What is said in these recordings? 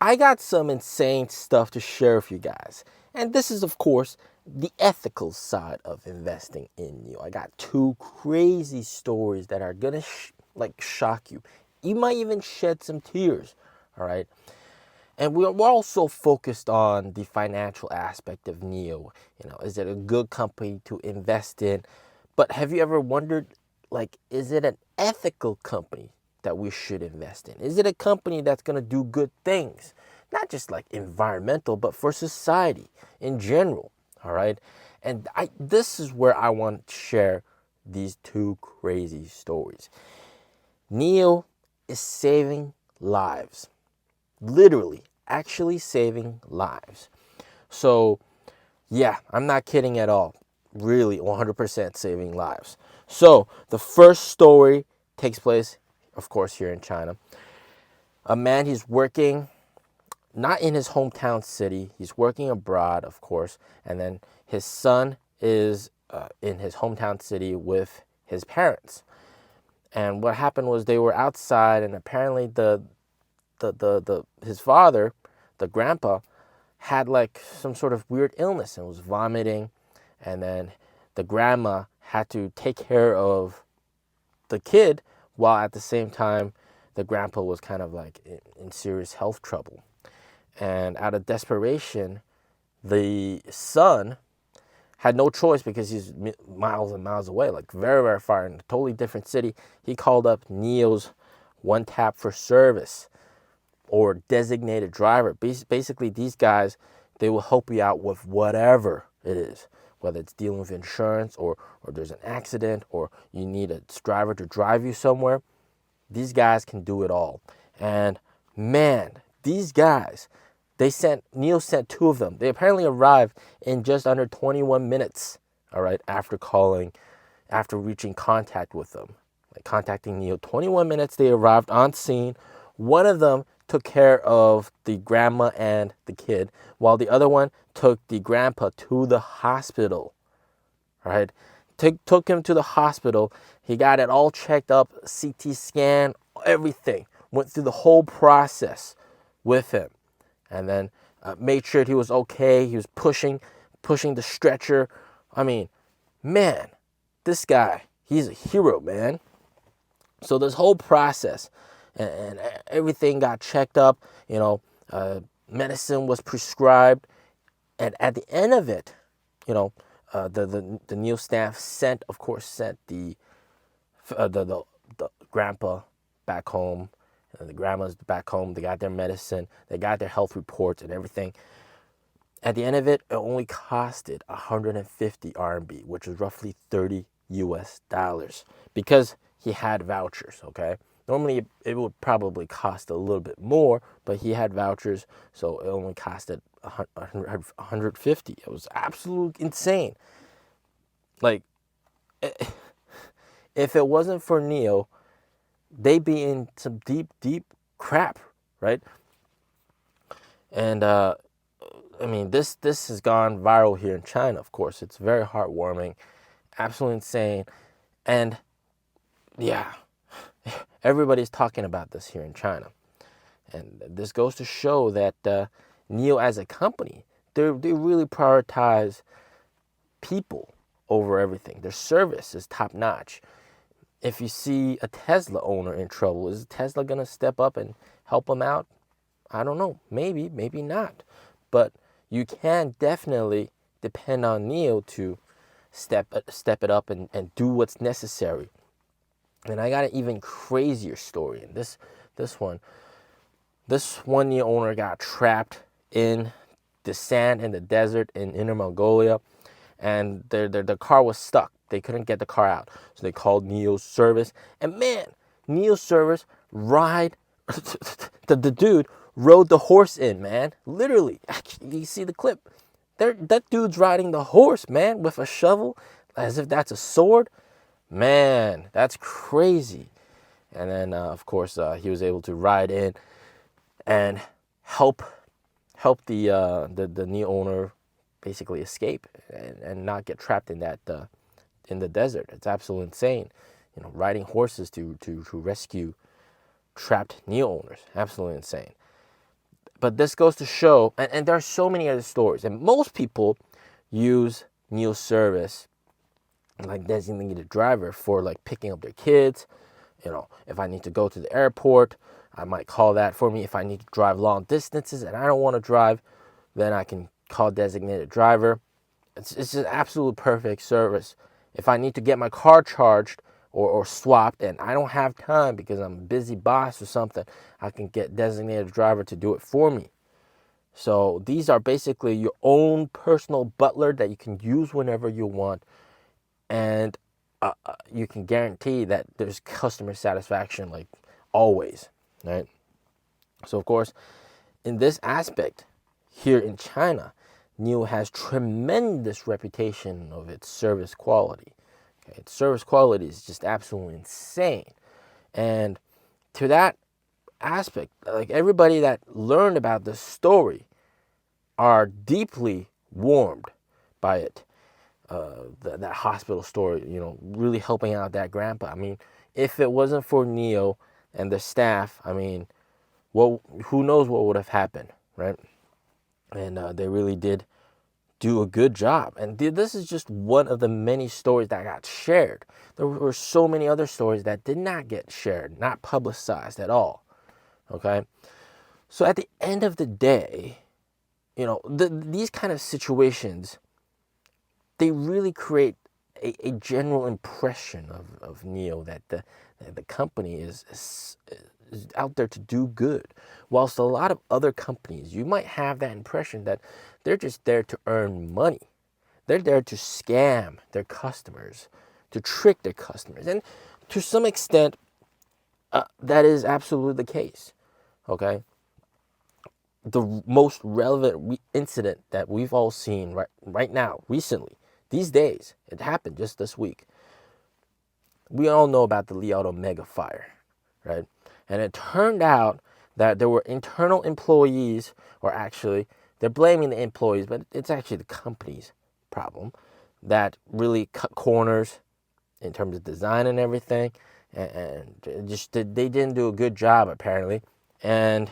I got some insane stuff to share with you guys. And this is, of course, the ethical side of investing in NIO. I got two crazy stories that are going to shock you. You might even shed some tears, all right? And we're also focused on the financial aspect of NIO. Is it a good company to invest in? But have you ever wondered, is it an ethical company that we should invest in? Is it a company that's going to do good things? Not just like environmental, but for society in general, all right? And this is where I want to share these two crazy stories. NIO is saving lives. Literally, actually saving lives. So, yeah, I'm not kidding at all. Really, 100% saving lives. So, the first story takes place, of course, here in China. A man, he's working not in his hometown city. He's working abroad, of course. And then his son is in his hometown city with his parents. And what happened was they were outside, and apparently his father, the grandpa, had like some sort of weird illness and was vomiting, and then the grandma had to take care of the kid while at the same time the grandpa was kind of like in serious health trouble. And out of desperation, the son had no choice because he's miles and miles away, like very, very far in a totally different city. He called up NIO's one tap for service, or designated driver. Basically, these guys, they will help you out with whatever it is, whether it's dealing with insurance or there's an accident or you need a driver to drive you somewhere. These guys can do it all. And man, these guys, NIO sent two of them. They apparently arrived in just under 21 minutes, all right, after reaching contact with them. Contacting NIO, 21 minutes, they arrived on scene. One of them took care of the grandma and the kid, while the other one took the grandpa to the hospital. All right, took him to the hospital. He got it all checked up, CT scan, everything. Went through the whole process with him, and then made sure he was okay. He was pushing the stretcher. I mean, man, this guy, he's a hero, man. So this whole process, and everything got checked up, medicine was prescribed, and at the end of it, the NIO staff sent the grandpa back home, and the grandma's back home. They got their medicine, they got their health reports and everything. At the end of it, it only costed 150 RMB, which is roughly $30 US, because he had vouchers, okay? Normally, it would probably cost a little bit more, but he had vouchers, so it only costed 150. It was absolutely insane. Like, if it wasn't for NIO, they'd be in some deep, deep crap, right? And, this has gone viral here in China, of course. It's very heartwarming, absolutely insane. And, yeah, everybody's talking about this here in China. And this goes to show that NIO as a company, they really prioritize people over everything. Their service is top notch. If you see a Tesla owner in trouble, is Tesla going to step up and help them out? I don't know. Maybe, maybe not. But you can definitely depend on NIO to step it up and do what's necessary. And I got an even crazier story. And this one NIO owner got trapped in the sand in the desert in Inner Mongolia, and their car was stuck. They couldn't get the car out, so they called NIO's service. And man, NIO's service the dude rode the horse in, man. Literally, you see the clip. That dude's riding the horse, man, with a shovel, as if that's a sword. Man, that's crazy. And then, of course, he was able to ride in and help the NIO owner basically escape and not get trapped in that in the desert. It's absolutely insane. Riding horses to rescue trapped NIO owners. Absolutely insane. But this goes to show, and there are so many other stories, and most people use NIO service like designated driver for like picking up their kids. You know, if I need to go to the airport, I might call that for me. If I need to drive long distances and I don't want to drive, then I can call designated driver. It's an absolute perfect service. If I need to get my car charged or swapped and I don't have time because I'm a busy boss or something, I can get designated driver to do it for me. So these are basically your own personal butler that you can use whenever you want, and you can guarantee that there's customer satisfaction like always, right? So of course, in this aspect, here in China, NIO has tremendous reputation of its service quality. Okay? Its service quality is just absolutely insane. And to that aspect, like everybody that learned about this story are deeply warmed by it. That hospital story, you know, really helping out that grandpa. I mean, if it wasn't for NIO and the staff, I mean, well, who knows what would have happened, right? And they really did do a good job. And this is just one of the many stories that got shared. There were so many other stories that did not get shared, not publicized at all. Okay? So at the end of the day, you know, these kind of situations, they really create a general impression of NIO that the company is out there to do good. Whilst a lot of other companies, you might have that impression that they're just there to earn money. They're there to scam their customers, to trick their customers. And to some extent, that is absolutely the case. Okay? The most relevant incident that we've all seen right now, recently, these days, it happened just this week. We all know about the Li Auto mega fire, right? And it turned out that there were internal employees, or actually, they're blaming the employees, but it's actually the company's problem, that really cut corners in terms of design and everything, and just they didn't do a good job apparently, and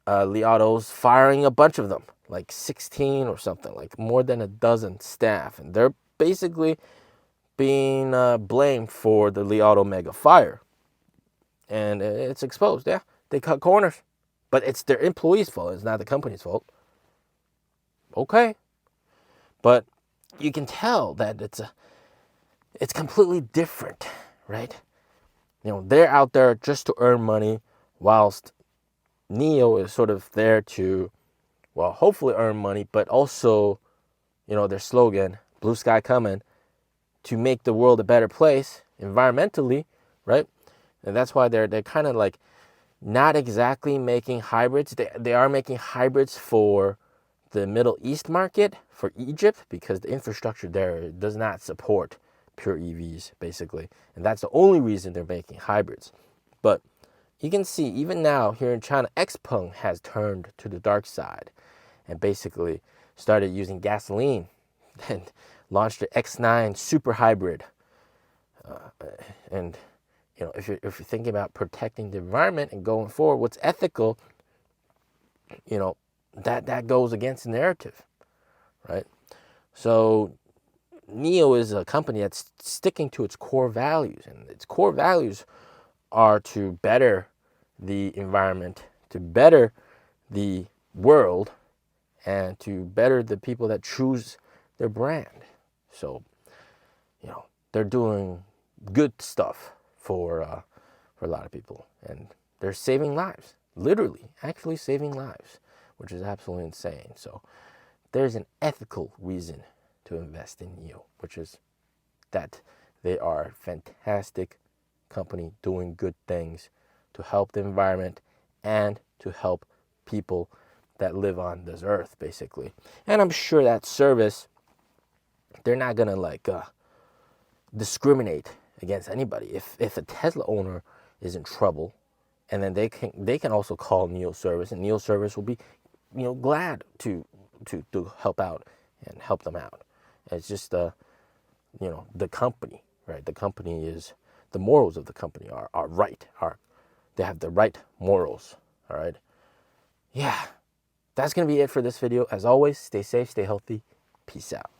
Li Auto's firing a bunch of them, like 16 or something, like more than a dozen staff, and they're basically being blamed for the Li Auto mega fire. And it's exposed. Yeah, they cut corners, but it's their employees' fault. It's not the company's fault. Okay, but you can tell that it's completely different, right? You know, they're out there just to earn money, whilst NIO is sort of there to, well, hopefully earn money, but also, you know, their slogan, "Blue Sky Coming," to make the world a better place environmentally, right? And that's why they're kind of like not exactly making hybrids. They are making hybrids for the Middle East market, for Egypt, because the infrastructure there does not support pure EVs, basically. And that's the only reason they're making hybrids. But you can see, even now here in China, Xpeng has turned to the dark side and basically started using gasoline and launched the X9 super hybrid. And you know, if you're thinking about protecting the environment and going forward, what's ethical, you know, that goes against the narrative, right? So NIO is a company that's sticking to its core values, and its core values are to better the environment, to better the world, and to better the people that choose their brand. So, you know, they're doing good stuff for a lot of people, and they're saving lives, literally, actually saving lives, which is absolutely insane. So there's an ethical reason to invest in NIO, which is that they are a fantastic company doing good things to help the environment and to help people that live on this earth, basically. And I'm sure that service, they're not gonna like discriminate against anybody. If a Tesla owner is in trouble, and then they can also call NIO service, and NIO service will be, you know, glad to help out and help them out. It's just you know, the company, right? The company is, the morals of the company are right, they have the right morals, all right? yeah, that's going to be it for this video. As always, stay safe, stay healthy. Peace out.